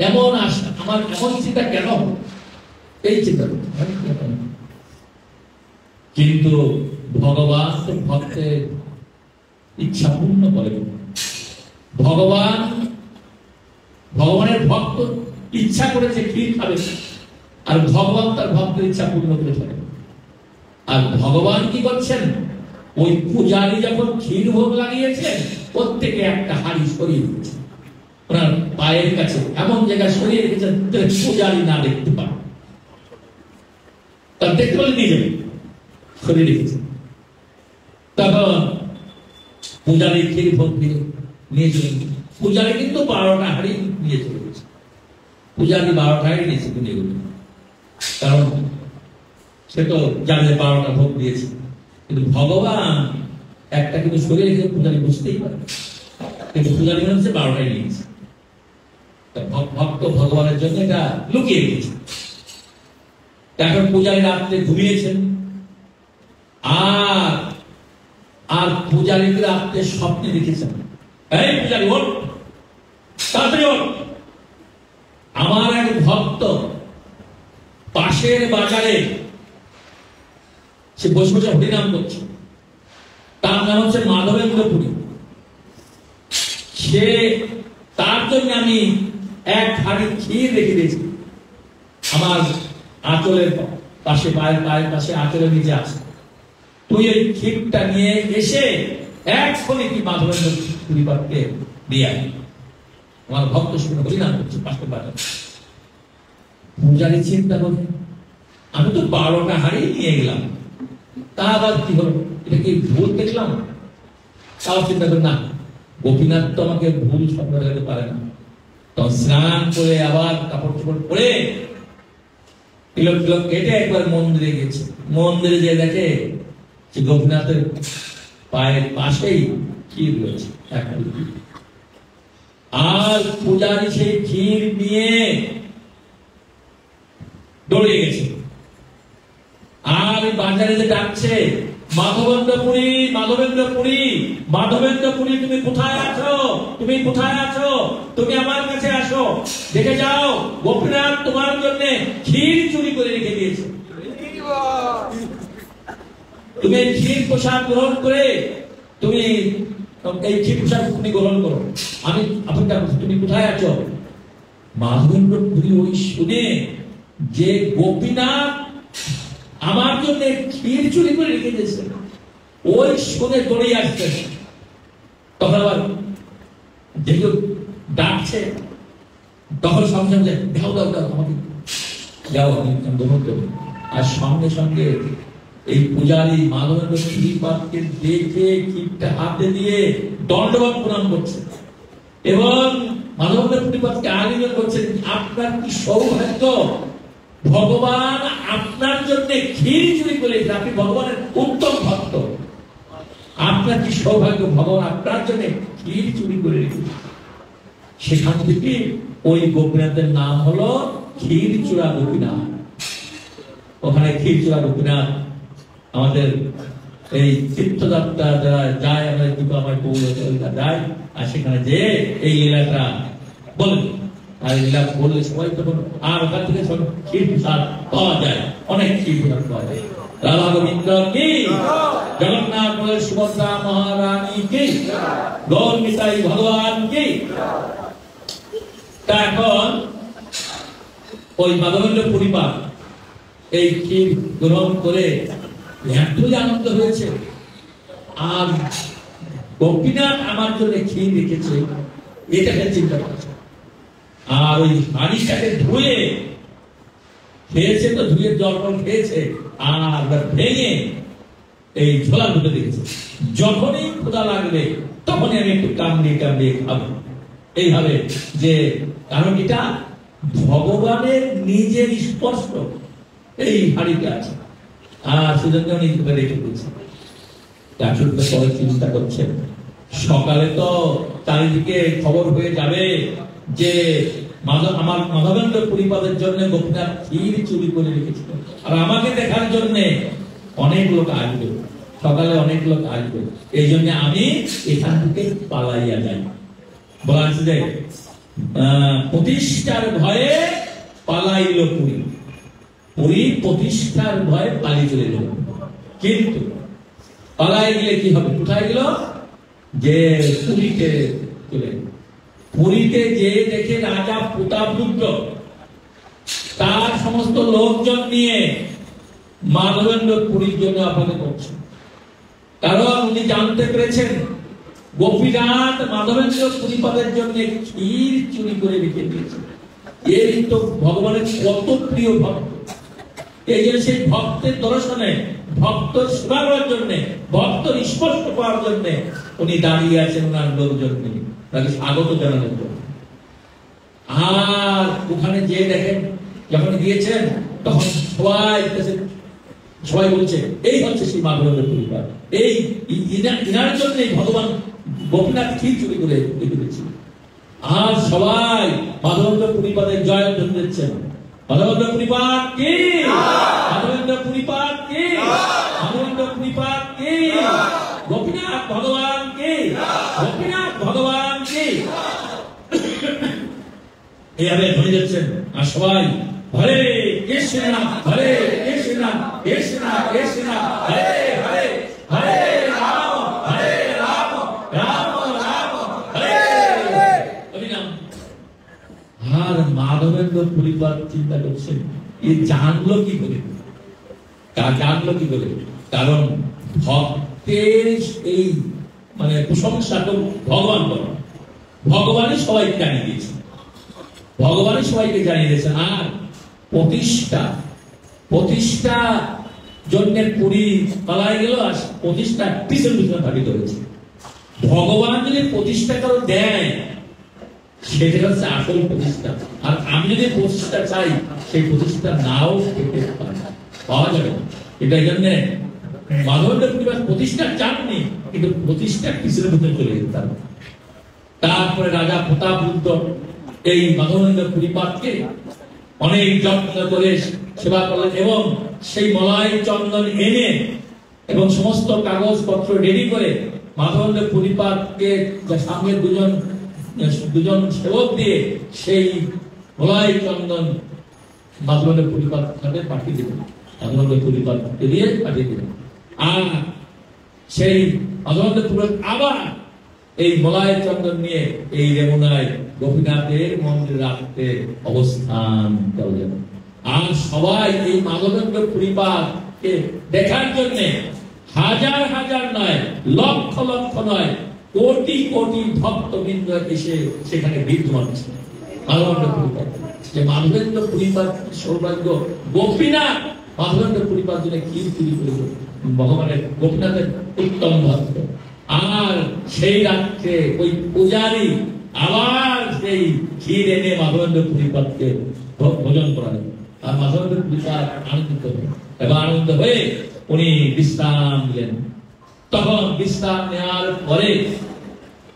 এমন আশা, আমার এমন চিন্তা কেন, এই চিন্তা করছেন। কিন্তু ভগবান তো ভক্তের ইচ্ছা পূর্ণ করে। ভগবানের ভক্ত ইচ্ছা করেছে ক্ষীর খাবে, আর ভগবান তার ভক্তের ইচ্ছা পূর্ণ করে থাকে। আর ভগবান কি করছেন, ওই পূজারী যখন ক্ষীর ভোগ লাগিয়েছেন, প্রত্যেকে একটা হাড়ি সরিয়ে দিয়েছে ওনার পায়ের কাছে, এমন জায়গায় সরিয়ে রেখেছেন পূজারী না দেখতে পান। তার দেখতে পারলে নিয়ে যাবে, সরিয়ে রেখেছেন। তখন পূজারী ক্ষীর ভোগ দিয়ে নিয়ে চলে গেছে। পূজারী কিন্তু 12টা হাড়ি নিয়ে চলে গেছে। পূজারী 12টা হাড়ি নিয়েছে নিয়ে গেল, কারণ সে তো জানে 12টা ভোগ দিয়েছে। কিন্তু ভগবান একটা কিন্তু সরিয়ে রেখে পূজারী বুঝতেই পারে, কিন্তু পূজারী মনে হচ্ছে 12টাই নিয়েছে। ভক্ত ভগবানের জন্য এটা লুকিয়ে রেখেছে। এখন পূজারী রাত্রে ঘুমিয়েছেন, আর পূজারীকে রাত্রে স্বপ্নে দেখেছেন, এই পূজারী ওঠ, তাড়াতাড়ি ওঠ, আমার এক ভক্ত পাশের বাজারে সে বসে বসে হরিনাম করছে, তার নাম হচ্ছে মাধবেন্দ্র পুরী। সে তার জন্য আমি এক হাড়ি ক্ষীর রেখে দিয়েছি আমার আঁচলের পাশে, পায়ের পাশে আঁচলের নিচে আছে। তুই এই ক্ষীরটা নিয়ে এসে এক্ষুনি কি মাধবেন্দ্র পরিবারকে দিয়ে আনি। আমার ভক্ত শুনে হরিনাম করছে পাশের বাজারে। পূজারী চিন্তা করে, আমি তো 12টা হাড়ি নিয়ে গেলাম, তা আবার কি হলো, এটা কি ভুল দেখলাম? তাও চিন্তা করে না, গোপীনাথ তো আমাকে ভুল স্বপ্ন দেখাতে পারে না। তখন স্নান করে আবার কাপড় চোপড় পরে তিলক তিলক কেটে একবার মন্দিরে গেছে। মন্দিরে যে দেখে যে গোপীনাথের পায়ের পাশেই ক্ষীর রয়েছে, আর পূজারী সেই ক্ষীর নিয়ে দৌড়ে গেছে। আর বাজারে যে ডাকছে, মাধবেন্দ্র পুরী, মাধবেন্দ্র পুরী, মাধবেন্দ্র পুরী, তুমি কোথায় আছো, তুমি কোথায় আছো, তুমি আমার কাছে আসো, দেখে যাও গোপীনাথ তোমার জন্য ক্ষীর চুরি করে রেখে দিয়েছে। তুমি ক্ষীর প্রসাদ গ্রহণ করে তুমি এই ক্ষীর প্রসাদ তুমি গ্রহণ করো, আমি অপেক্ষা করছি, তুমি কোথায় আছো? মাধবেন্দ্র পুরী ওই শুনে যে গোপীনাথ আমার জন্য ক্ষীর চুরি করে রেখে দিয়েছে, ওই শুনে দৌড়ে আসছে। তখন আবার যেহেতু ডাকছে, তখন সঙ্গে সঙ্গে দাও দাও দাও আমাকে যাও, আমি গ্রহণ করবো। আর সঙ্গে সঙ্গে এই পূজারী মাধবেন্দ্র পুরীপাতকে দেখে ক্ষীরটা হাতে দিয়ে দণ্ডবত প্রণাম করছে এবং মাধবেন্দ্র পুরীপাতকে আলিঙ্গন করছেন। আপনার কি সৌভাগ্য, ভগবান আপনার জন্য ক্ষীর চুরি করেছে, আপনি ভগবানের উত্তম ভক্ত, আপনার কি সৌভাগ্য, ভগবান আপনার জন্য ক্ষীর চুরি করে রেখেছে। সেখান থেকে ওই গোপীনাথের নাম হলো ক্ষীরচূড়া গোপীনাথ। ওখানে ক্ষীরচূড়া গোপীনাথ আমাদের এই তীর্থযাত্রা যারা যায়, আমাদের আমার পৌরসভা যায়, আর সেখানে যে এই লীলাটা বলবে, আর লীলা বললে সবাই তখন আর ওখান থেকে ক্ষীর প্রসাদ পাওয়া যায়, অনেক ক্ষীর প্রসাদ পাওয়া যায়। রাধা গোবিন্দ কি, জগন্নাথ বলের সুভদ্রা মহারানী কি, গৌর নিতাই ভগবান কি। এখন ওই মাধবেন্দ্র পরিবার এই ক্ষীর গ্রহণ করে এতই আনন্দ হয়েছে, আর গোপীনাথ আমার জন্য ক্ষীর রেখেছে এটাকে চিন্তা করছে। আর ওই হাড়িটাকে ধুয়ে খেয়েছে, তো ধুয়ে জল খেয়েছে, আর ভেঙে এই ঝোলা দুটো দেখেছে। যখনই ক্ষুধা লাগবে তখনই আমি একটু কামড়িয়ে কামড়িয়ে খাবো, এইভাবে। যে কারণ এটা ভগবানের নিজের স্পর্শ এই হাড়িতে আছে, আর সেজন্য নিজেকে রেখে দিয়েছে। আসলে পরে চিন্তা করছেন, সকালে তো চারিদিকে খবর হয়ে যাবে যে আমার মাধবেন্দ্র পরিবারের জন্য গোপীনাথ ক্ষীর চুরি করে রেখেছিল, আর আমাকে দেখার জন্য অনেক লোক আসবে, সকালে অনেক লোক আসবে, এই জন্য আমি এখান থেকে পালাইয়া যাই। বলা আছে যে প্রতিষ্ঠার ভয়ে পালাইল পুরী, পুরী প্রতিষ্ঠার ভয়ে পালিয়ে চলে গেল। কিন্তু পালাই গেলে কি হবে? কোথায় গেল? যে পুরীতে চলে গেল। পুরীতে যে দেখে রাজা প্রতাপরুদ্র তার সমস্ত লোকজন নিয়ে মাধবেন্দ্র পুরীর জন্য আপনাকে করছেন, কারণ উনি জানতে পেরেছেন গোপীনাথ মাধবেন্দ্র পুরীপাদের জন্য ক্ষীর চুরি করে রেখে দিয়েছে। এই তো ভগবানের কত প্রিয় ভক্ত, এই যে সেই ভক্তের দর্শনে, ভক্ত সেবা করার জন্য, ভক্তর স্পর্শ পাওয়ার জন্য উনি দাঁড়িয়ে আছেন ওনার লোকজন নিয়ে, তাকে স্বাগত জানানোর জন্য। আর ওখানে যে দেখেন যখন গিয়েছেন তখন সবাই বলছে এই হচ্ছে সেই মাধবেন্দ্র পরিবার, এই ইনার জন্য ভগবান গোপীনাথ ক্ষীর চুরি করে রেখে দিয়েছিল। আর সবাই মাধবেন্দ্র পরিবারের জয় ধ্বনি দিচ্ছেন, মাধবেন্দ্র পরিবার কি, মাধবেন্দ্র পরিবার কি, মাধবেন্দ্র পরিবার কি, গোপীনাথ ভগবান কি, গোপীনাথ ভগবান কি, এইভাবে ধ্বনি দিচ্ছেন। আর সবাই হরে কৃষ্ণ হরে কৃষ্ণ কৃষ্ণ কৃষ্ণ হরে হরে, হরে রাম হরে রাম রাম রাম হরে হরে নাম। আর মাধবেন্দ্র পরিবার চিন্তা করছেন এ জানলো কি করে, জানলো কি করে? কারণ ভক্তের এই মানে প্রশংসা তো ভগবান করেন, ভগবানই সবাইকে জানিয়ে দিয়েছেন, ভগবানই সবাইকে জানিয়ে দিয়েছেন। আর প্রতিষ্ঠা জন্য পুরী পালাই গেল, আর প্রতিষ্ঠা পিছন পিছনে ভাবিত হয়েছে। ভগবান যদি প্রতিষ্ঠা কারো দেয় সেটা হচ্ছে আসল প্রতিষ্ঠা, আর আমি যদি প্রতিষ্ঠা চাই সেই প্রতিষ্ঠা নাও পেতে পাওয়া যাবে। এটার জন্য মাধবেন্দ্র পরিবার প্রতিষ্ঠা চাননি, কিন্তু প্রতিষ্ঠা পিছনে পিছনে চলে যেতাম। তারপরে রাজা প্রতাপরুদ্র এই মাধবেন্দ্র পরিবারকে অনেক যত্ন করে সেবা করলেন, এবং সেই মলাই চন্দন এনে এবং সমস্ত কাগজপত্র রেডি করে মাধবেন্দ্র পরিবারকে সামনে দুজন সেবক দিয়ে সেই মলাই চন্দন মাধবেন্দ্র পরিবার পাঠিয়ে দিলেন, মাধবেন্দ্র পরিবারকে দিয়ে পাঠিয়ে দিলেন। আর সেই মাধবেন্দ্র পরিবার আবার এই মলাই চন্দন নিয়ে এই রেমুনায় গোপীনাথের মন্দিরে রাখতে অবস্থান করলেন। আর সবাই এই মাধবেন্দ্র পরিবারকে দেখার জন্য হাজার হাজার নয়, লক্ষ লক্ষ নয়, কোটি কোটি ভক্তবৃন্দ এসে সেখানে ভিড় জমাচ্ছে। মাধবেন্দ্র পরিবার, যে মাধবেন্দ্র পরিবার সৌভাগ্য, গোপীনাথ মাধবেন্দ্র পরিবার জন্য ক্ষীর চুরি করে ভগবানের গোপীনাথের উত্তম ভক্ত। আর সেই রাত্রে ওই পূজারী আবার সেই ক্ষীর এনে মাধবেন্দ্র পরিবারকে ভোজন করালেন। আর মাধবেন্দ্র পরিবার আনন্দিত হলেন, এবং আনন্দ হয়ে উনি বিশ্রাম নিলেন। তখন বিশ্রাম নেওয়ার পরে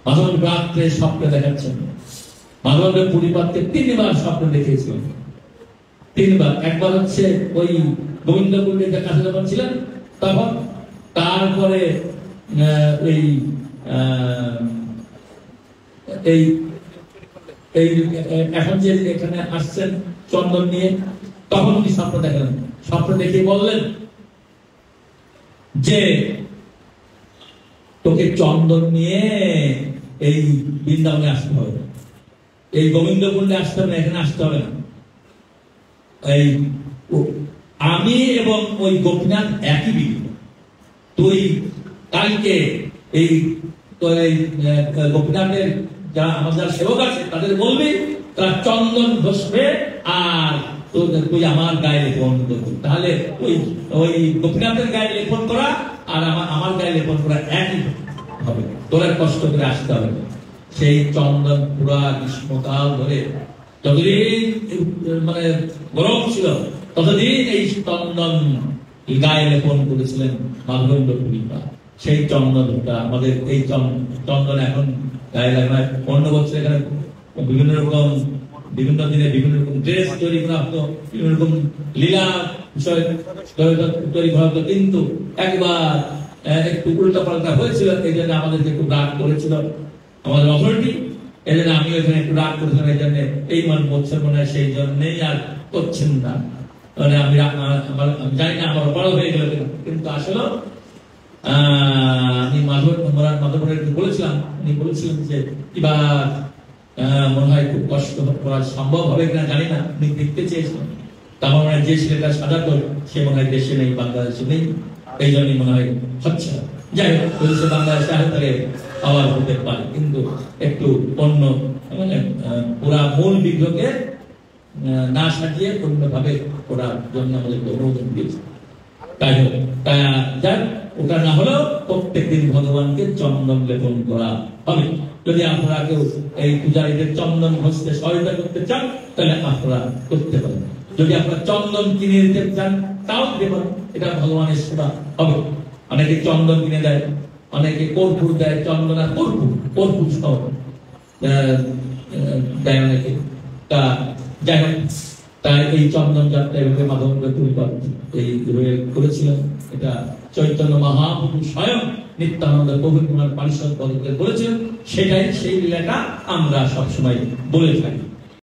মাধবেন্দ্র রাত্রে স্বপ্ন দেখাচ্ছেন। মাধবেন্দ্র পরিবারকে 3 বার স্বপ্ন দেখিয়েছিলেন, 3 বার। একবার হচ্ছে ওই গোবিন্দপুরের কাছে যখন ছিলেন তখন, তারপরে এখন যে এখানে আসছেন চন্দন নিয়ে, তখন উনি স্বপ্ন দেখলেন। স্বপ্ন দেখে বললেন যে তোকে চন্দন নিয়ে এই বৃন্দাবনে আসতে হবে, এই গোবিন্দকুণ্ডে আসতে হবে না, এখানে আসতে হবে না। এই আমি এবং ওই গোপীনাথ একই বিধি, তুই কালকে এই গোপীনাথের যারা আমাদের সেবক আছে তাদের বলবি তারা চন্দন ঘষবে, আর তুই আমার গায়ে লেপন করবি। তাহলে ওই গোপীনাথের গায়ে লেপন করা আর আমার গায়ে লেপন করা একই হবে, তোরা কষ্ট করে আসতে হবে। সেই চন্দন পুরা গ্রীষ্মকাল ধরে যতদিন মানে গরম ছিল ততদিন এই চন্দন গায়ে লেপন করেছিলেন মাধবেন্দ্র পুরীরা। সেই চন্দনটা আমাদের এই চন্দন এখন গায়ে লাগায়। অন্য বছর এখানে বিভিন্ন রকম বিভিন্ন দিনে বিভিন্ন রকম ড্রেস তৈরি করা হতো, বিভিন্ন রকম লীলা বিষয় তৈরি করা হতো, কিন্তু একবার একটু উল্টা পাল্টা হয়েছিল। এই জন্য আমাদেরকে একটু রাগ করেছিল আমাদের অথরিটি, এই জন্য আমি ওইখানে একটু রাগ করেছিলাম। এই জন্য এই বছর মনে হয় সেই জন্যই আর করছেন না। মানে আমি জানি না আমার বড় হয়ে গেল, কিন্তু আসলে আমি মাধবপুরের বলেছিলাম, উনি বলেছিলেন যে এবার মনে হয় খুব কষ্ট করা সম্ভব হবে কিনা জানি না, উনি দেখতে চেয়েছিলেন। তা আমার মনে হয় যে ছেলেটা সাজাতো সে মনে হয় দেশে নেই, বাংলাদেশে নেই, এই জন্যই মনে হয় হচ্ছে না। যাই হোক, বলছে বাংলাদেশে আসলে আবার হতে পারে, কিন্তু একটু অন্য মানে পুরা মূল বিগ্রহকে না সাজিয়ে অন্যভাবে করার জন্য আমাদেরকে অনুমোদন দিয়েছে। তাই হোক, যাক ওটা না হলেও প্রত্যেক দিন ভগবানকে চন্দন লেপন করা হবে। যদি আপনারা কেউ এই পূজারীদের চন্দন ঘষতে সহায়তা করতে চান তাহলে আপনারা করতে পারেন। যদি আপনারা চন্দন কিনে দিতে চান তাও দিতে পারেন, এটা ভগবানের সেবা হবে। অনেকে চন্দন কিনে দেয়, অনেকে কর্পূর দেয়, চন্দন আর কর্পূর সহ দেয় অনেকে। তা যাই হোক, তাই এই চন্দন যাত্রা এভাবে মাধবেন্দ্র পুরী এই করেছিলেন। এটা চৈতন্য মহাপ্রভু স্বয়ং নিত্যানন্দ প্রভু কুমার পারিষদ বলেছেন, সেটাই সেই লীলাটা আমরা সবসময় বলে থাকি।